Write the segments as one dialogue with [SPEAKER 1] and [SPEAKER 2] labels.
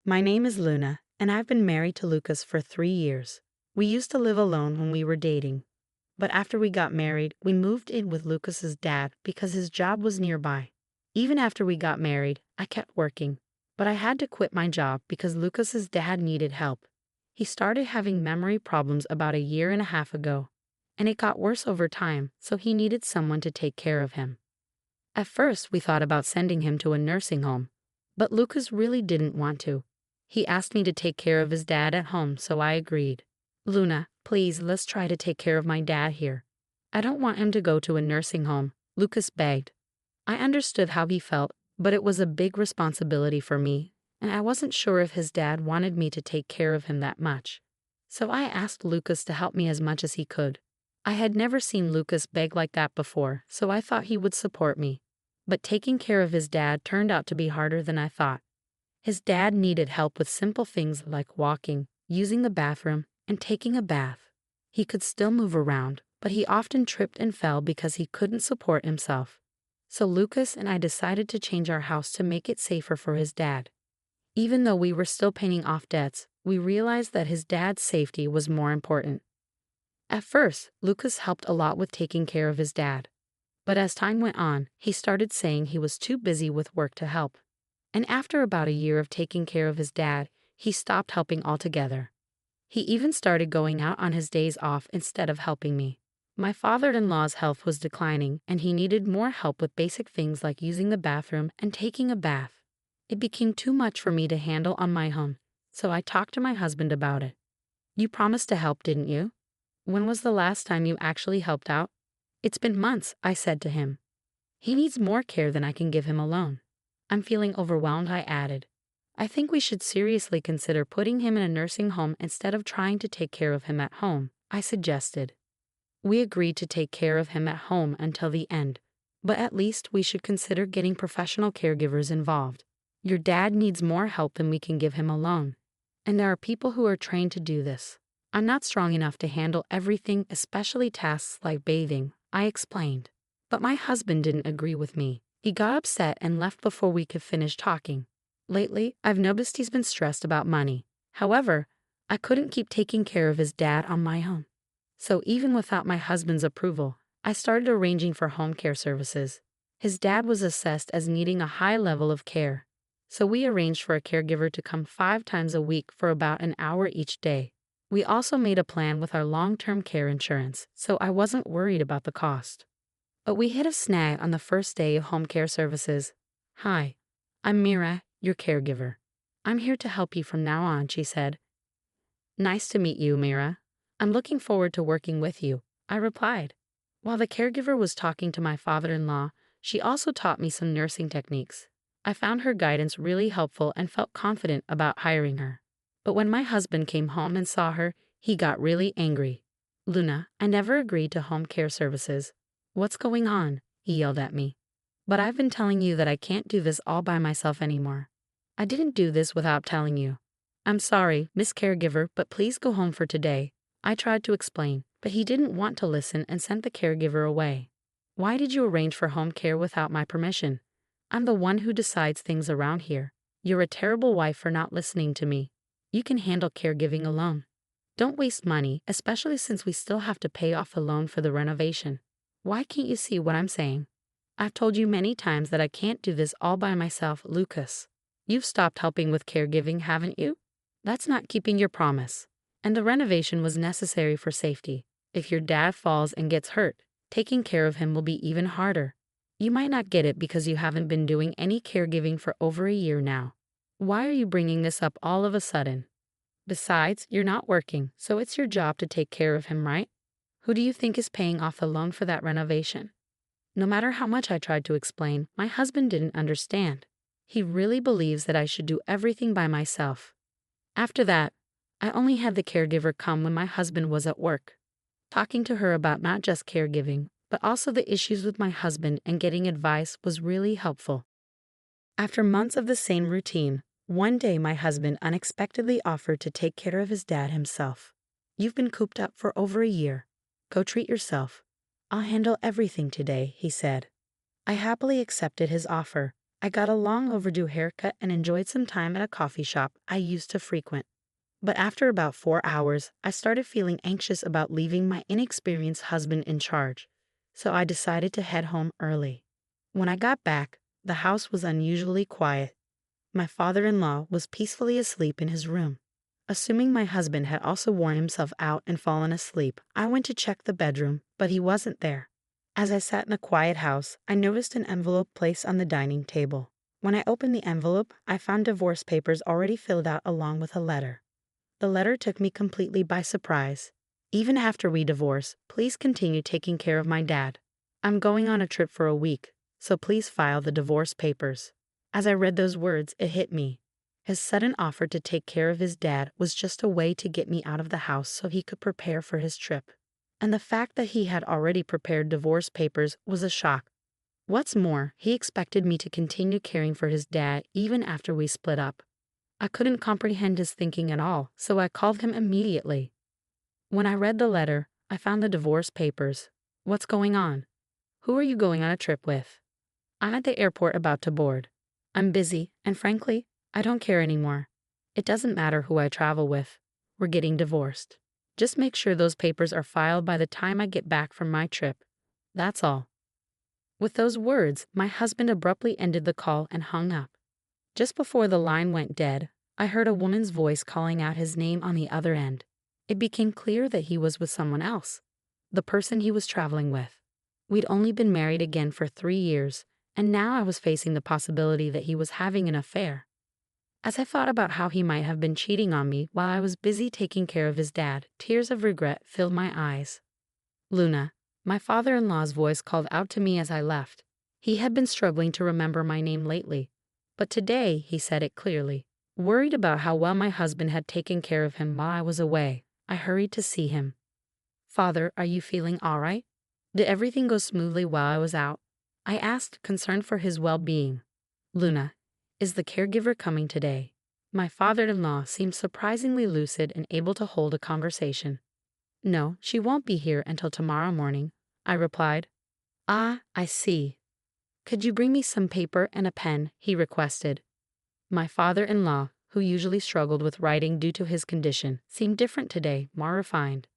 [SPEAKER 1] My name is Luna, and I've been married to Lucas for 3 years. We used to live alone when we were dating. But after we got married, we moved in with Lucas's dad because his job was nearby. Even after we got married, I kept working. But I had to quit my job because Lucas's dad needed help. He started having memory problems about a year and a half ago. And it got worse over time, so he needed someone to take care of him. At first, we thought about sending him to a nursing home. But Lucas really didn't want to. He asked me to take care of his dad at home, so I agreed. Luna, please, let's try to take care of my dad here. I don't want him to go to a nursing home, Lucas begged. I understood how he felt, but it was a big responsibility for me, and I wasn't sure if his dad wanted me to take care of him that much. So I asked Lucas to help me as much as he could. I had never seen Lucas beg like that before, so I thought he would support me. But taking care of his dad turned out to be harder than I thought. His dad needed help with simple things like walking, using the bathroom, and taking a bath. He could still move around, but he often tripped and fell because he couldn't support himself. So Lucas and I decided to change our house to make it safer for his dad. Even though we were still paying off debts, we realized that his dad's safety was more important. At first, Lucas helped a lot with taking care of his dad. But as time went on, he started saying he was too busy with work to help. And after about a year of taking care of his dad, he stopped helping altogether. He even started going out on his days off instead of helping me. My father-in-law's health was declining, and he needed more help with basic things like using the bathroom and taking a bath. It became too much for me to handle on my own, so I talked to my husband about it. You promised to help, didn't you? When was the last time you actually helped out? It's been months, I said to him. He needs more care than I can give him alone. I'm feeling overwhelmed, I added. I think we should seriously consider putting him in a nursing home instead of trying to take care of him at home, I suggested. We agreed to take care of him at home until the end, but at least we should consider getting professional caregivers involved. Your dad needs more help than we can give him alone, and there are people who are trained to do this. I'm not strong enough to handle everything, especially tasks like bathing, I explained. But my husband didn't agree with me. He got upset and left before we could finish talking. Lately, I've noticed he's been stressed about money. However, I couldn't keep taking care of his dad on my own. So even without my husband's approval, I started arranging for home care services. His dad was assessed as needing a high level of care. So we arranged for a caregiver to come 5 times a week for about an hour each day. We also made a plan with our long-term care insurance, so I wasn't worried about the cost. But we hit a snag on the first day of home care services. Hi, I'm Mira, your caregiver. I'm here to help you from now on, she said. Nice to meet you, Mira. I'm looking forward to working with you, I replied. While the caregiver was talking to my father-in-law, she also taught me some nursing techniques. I found her guidance really helpful and felt confident about hiring her. But when my husband came home and saw her, he got really angry. Luna, I never agreed to home care services. What's going on? He yelled at me. But I've been telling you that I can't do this all by myself anymore. I didn't do this without telling you. I'm sorry, Miss Caregiver, but please go home for today. I tried to explain, but he didn't want to listen and sent the caregiver away. Why did you arrange for home care without my permission? I'm the one who decides things around here. You're a terrible wife for not listening to me. You can handle caregiving alone. Don't waste money, especially since we still have to pay off the loan for the renovation. Why can't you see what I'm saying? I've told you many times that I can't do this all by myself, Lucas. You've stopped helping with caregiving, haven't you? That's not keeping your promise. And the renovation was necessary for safety. If your dad falls and gets hurt, taking care of him will be even harder. You might not get it because you haven't been doing any caregiving for over a year now. Why are you bringing this up all of a sudden? Besides, you're not working, so it's your job to take care of him, right? Who do you think is paying off the loan for that renovation? No matter how much I tried to explain, my husband didn't understand. He really believes that I should do everything by myself. After that, I only had the caregiver come when my husband was at work. Talking to her about not just caregiving, but also the issues with my husband and getting advice was really helpful. After months of the same routine, one day my husband unexpectedly offered to take care of his dad himself. You've been cooped up for over a year. Go treat yourself. I'll handle everything today, he said. I happily accepted his offer, I got a long overdue haircut and enjoyed some time at a coffee shop I used to frequent. But after about 4 hours, I started feeling anxious about leaving my inexperienced husband in charge, so I decided to head home early. When I got back, the house was unusually quiet. My father-in-law was peacefully asleep in his room. Assuming my husband had also worn himself out and fallen asleep, I went to check the bedroom, but he wasn't there. As I sat in a quiet house, I noticed an envelope placed on the dining table. When I opened the envelope, I found divorce papers already filled out along with a letter. The letter took me completely by surprise. Even after we divorce, please continue taking care of my dad. I'm going on a trip for a week, so please file the divorce papers. As I read those words, it hit me. His sudden offer to take care of his dad was just a way to get me out of the house so he could prepare for his trip. And the fact that he had already prepared divorce papers was a shock. What's more, he expected me to continue caring for his dad even after we split up. I couldn't comprehend his thinking at all, so I called him immediately. When I read the letter, I found the divorce papers. What's going on? Who are you going on a trip with? I'm at the airport about to board. I'm busy, and frankly, I don't care anymore. It doesn't matter who I travel with. We're getting divorced. Just make sure those papers are filed by the time I get back from my trip. That's all. With those words, my husband abruptly ended the call and hung up. Just before the line went dead, I heard a woman's voice calling out his name on the other end. It became clear that he was with someone else, the person he was traveling with. We'd only been married again for 3 years, and now I was facing the possibility that he was having an affair. As I thought about how he might have been cheating on me while I was busy taking care of his dad, tears of regret filled my eyes. Luna, my father-in-law's voice called out to me as I left. He had been struggling to remember my name lately, but today he said it clearly. Worried about how well my husband had taken care of him while I was away, I hurried to see him. Father, are you feeling all right? Did everything go smoothly while I was out? I asked, concerned for his well-being. Luna, is the caregiver coming today? My father-in-law seemed surprisingly lucid and able to hold a conversation. No, she won't be here until tomorrow morning, I replied. Ah, I see. Could you bring me some paper and a pen? He requested. My father-in-law, who usually struggled with writing due to his condition, seemed different today, more refined.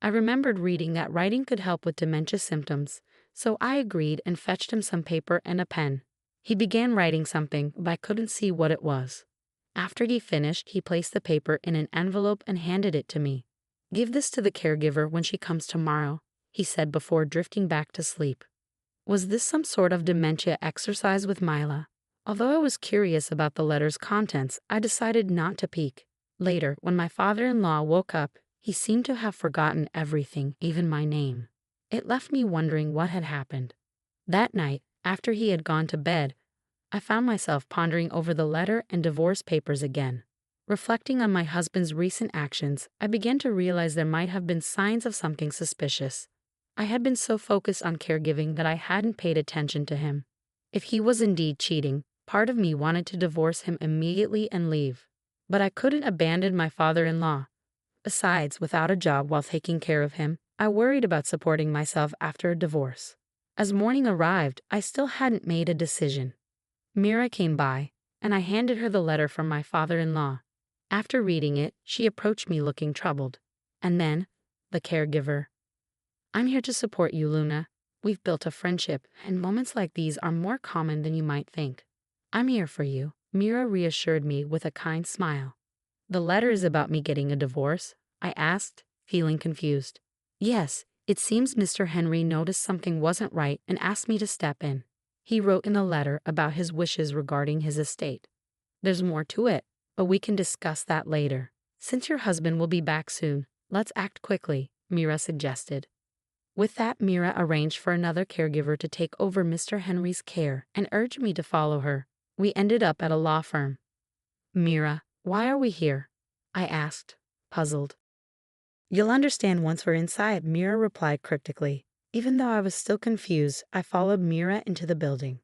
[SPEAKER 1] I remembered reading that writing could help with dementia symptoms, so I agreed and fetched him some paper and a pen. He began writing something, but I couldn't see what it was. After he finished, he placed the paper in an envelope and handed it to me. Give this to the caregiver when she comes tomorrow, he said before drifting back to sleep. Was this some sort of dementia exercise with Mila? Although I was curious about the letter's contents, I decided not to peek. Later, when my father-in-law woke up, he seemed to have forgotten everything, even my name. It left me wondering what had happened. That night, after he had gone to bed, I found myself pondering over the letter and divorce papers again. Reflecting on my husband's recent actions, I began to realize there might have been signs of something suspicious. I had been so focused on caregiving that I hadn't paid attention to him. If he was indeed cheating, part of me wanted to divorce him immediately and leave. But I couldn't abandon my father-in-law. Besides, without a job while taking care of him, I worried about supporting myself after a divorce. As morning arrived, I still hadn't made a decision. Mira came by, and I handed her the letter from my father-in-law. After reading it, she approached me looking troubled. And then, the caregiver. I'm here to support you, Luna. We've built a friendship, and moments like these are more common than you might think. I'm here for you, Mira reassured me with a kind smile. The letter is about me getting a divorce? I asked, feeling confused. Yes, it seems Mr. Henry noticed something wasn't right and asked me to step in. He wrote in a letter about his wishes regarding his estate. There's more to it, but we can discuss that later. Since your husband will be back soon, let's act quickly, Mira suggested. With that, Mira arranged for another caregiver to take over Mr. Henry's care and urged me to follow her. We ended up at a law firm. Mira, why are we here? I asked, puzzled. You'll understand once we're inside, Mira replied cryptically. Even though I was still confused, I followed Mira into the building.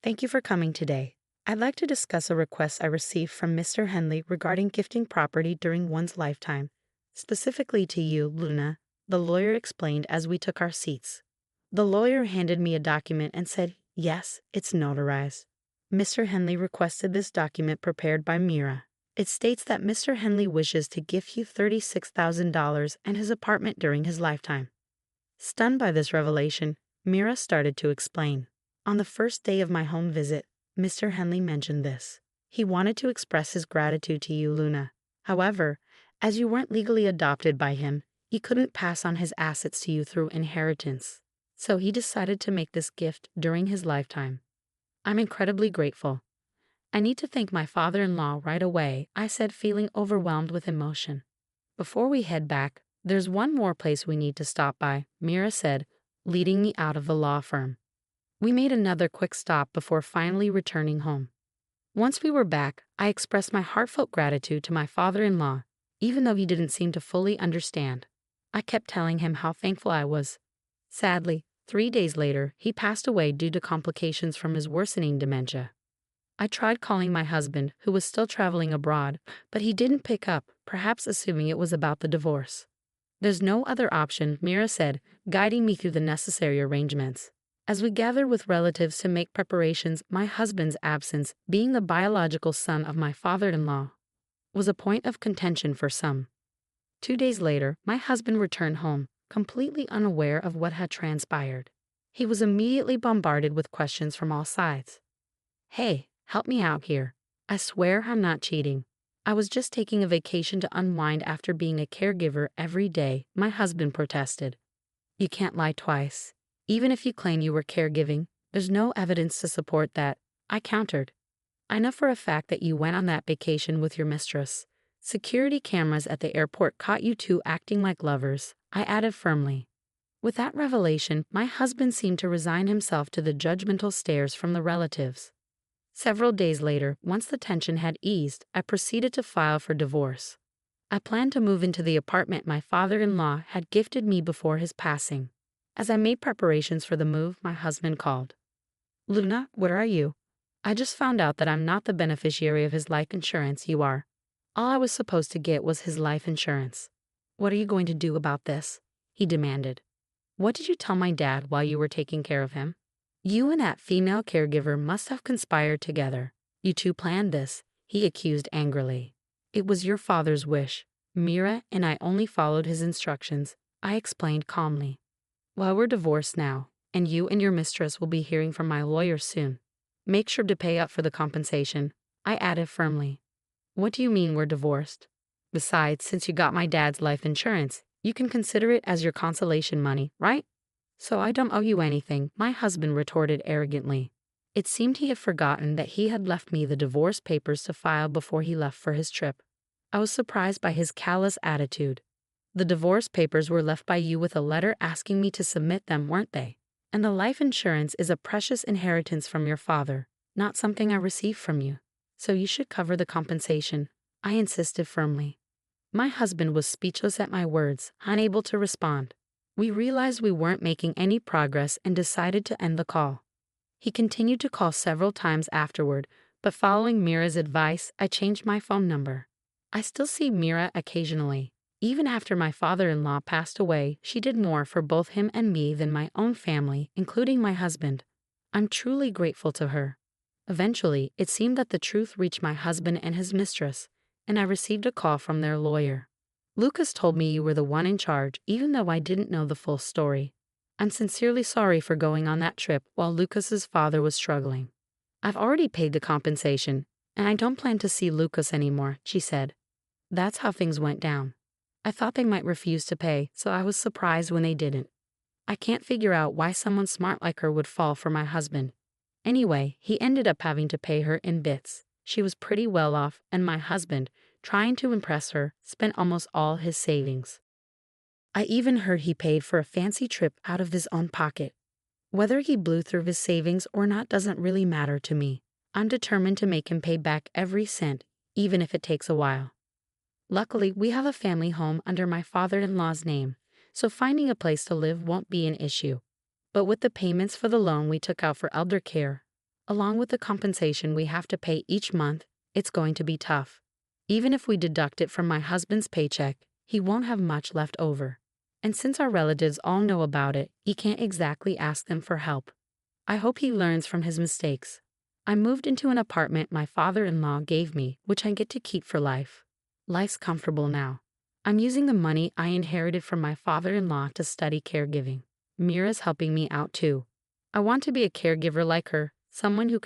[SPEAKER 1] Thank you for coming today. I'd like to discuss a request I received from Mr. Henley regarding gifting property during one's lifetime. Specifically to you, Luna, the lawyer explained as we took our seats. The lawyer handed me a document and said, yes, it's notarized. Mr. Henley requested this document prepared by Mira. It states that Mr. Henley wishes to gift you $36,000 and his apartment during his lifetime. Stunned by this revelation, Mira started to explain. On the first day of my home visit, Mr. Henley mentioned this. He wanted to express his gratitude to you, Luna. However, as you weren't legally adopted by him, he couldn't pass on his assets to you through inheritance. So he decided to make this gift during his lifetime. I'm incredibly grateful. I need to thank my father-in-law right away, I said, feeling overwhelmed with emotion. Before we head back, there's one more place we need to stop by, Mira said, leading me out of the law firm. We made another quick stop before finally returning home. Once we were back, I expressed my heartfelt gratitude to my father-in-law, even though he didn't seem to fully understand. I kept telling him how thankful I was. Sadly, 3 days later, he passed away due to complications from his worsening dementia. I tried calling my husband, who was still traveling abroad, but he didn't pick up, perhaps assuming it was about the divorce. There's no other option, Mira said, guiding me through the necessary arrangements. As we gathered with relatives to make preparations, my husband's absence, being the biological son of my father-in-law, was a point of contention for some. 2 days later, my husband returned home, completely unaware of what had transpired. He was immediately bombarded with questions from all sides. Hey, help me out here. I swear I'm not cheating. I was just taking a vacation to unwind after being a caregiver every day, my husband protested. You can't lie twice. Even if you claim you were caregiving, there's no evidence to support that, I countered. I know for a fact that you went on that vacation with your mistress. Security cameras at the airport caught you two acting like lovers, I added firmly. With that revelation, my husband seemed to resign himself to the judgmental stares from the relatives. Several days later, once the tension had eased, I proceeded to file for divorce. I planned to move into the apartment my father-in-law had gifted me before his passing. As I made preparations for the move, my husband called. Luna, where are you? I just found out that I'm not the beneficiary of his life insurance, you are. All I was supposed to get was his life insurance. What are you going to do about this? He demanded. What did you tell my dad while you were taking care of him? You and that female caregiver must have conspired together. You two planned this, he accused angrily. It was your father's wish. Mira and I only followed his instructions, I explained calmly. Well, we're divorced now, and you and your mistress will be hearing from my lawyer soon. Make sure to pay up for the compensation, I added firmly. What do you mean we're divorced? Besides, since you got my dad's life insurance, you can consider it as your consolation money, right? So I don't owe you anything, my husband retorted arrogantly. It seemed he had forgotten that he had left me the divorce papers to file before he left for his trip. I was surprised by his callous attitude. The divorce papers were left by you with a letter asking me to submit them, weren't they? And the life insurance is a precious inheritance from your father, not something I received from you. So you should cover the compensation, I insisted firmly. My husband was speechless at my words, unable to respond. We realized we weren't making any progress and decided to end the call. He continued to call several times afterward, but following Mira's advice, I changed my phone number. I still see Mira occasionally. Even after my father-in-law passed away, she did more for both him and me than my own family, including my husband. I'm truly grateful to her. Eventually, it seemed that the truth reached my husband and his mistress, and I received a call from their lawyer. Lucas told me you were the one in charge, even though I didn't know the full story. I'm sincerely sorry for going on that trip while Lucas's father was struggling. I've already paid the compensation, and I don't plan to see Lucas anymore, she said. That's how things went down. I thought they might refuse to pay, so I was surprised when they didn't. I can't figure out why someone smart like her would fall for my husband. Anyway, he ended up having to pay her in bits. She was pretty well off, and my husband, trying to impress her, spent almost all his savings. I even heard he paid for a fancy trip out of his own pocket. Whether he blew through his savings or not doesn't really matter to me. I'm determined to make him pay back every cent, even if it takes a while. Luckily, we have a family home under my father-in-law's name, so finding a place to live won't be an issue. But with the payments for the loan we took out for elder care, along with the compensation we have to pay each month, it's going to be tough. Even if we deduct it from my husband's paycheck, he won't have much left over. And since our relatives all know about it, he can't exactly ask them for help. I hope he learns from his mistakes. I moved into an apartment my father-in-law gave me, which I get to keep for life. Life's comfortable now. I'm using the money I inherited from my father-in-law to study caregiving. Mira's helping me out too. I want to be a caregiver like her, someone who can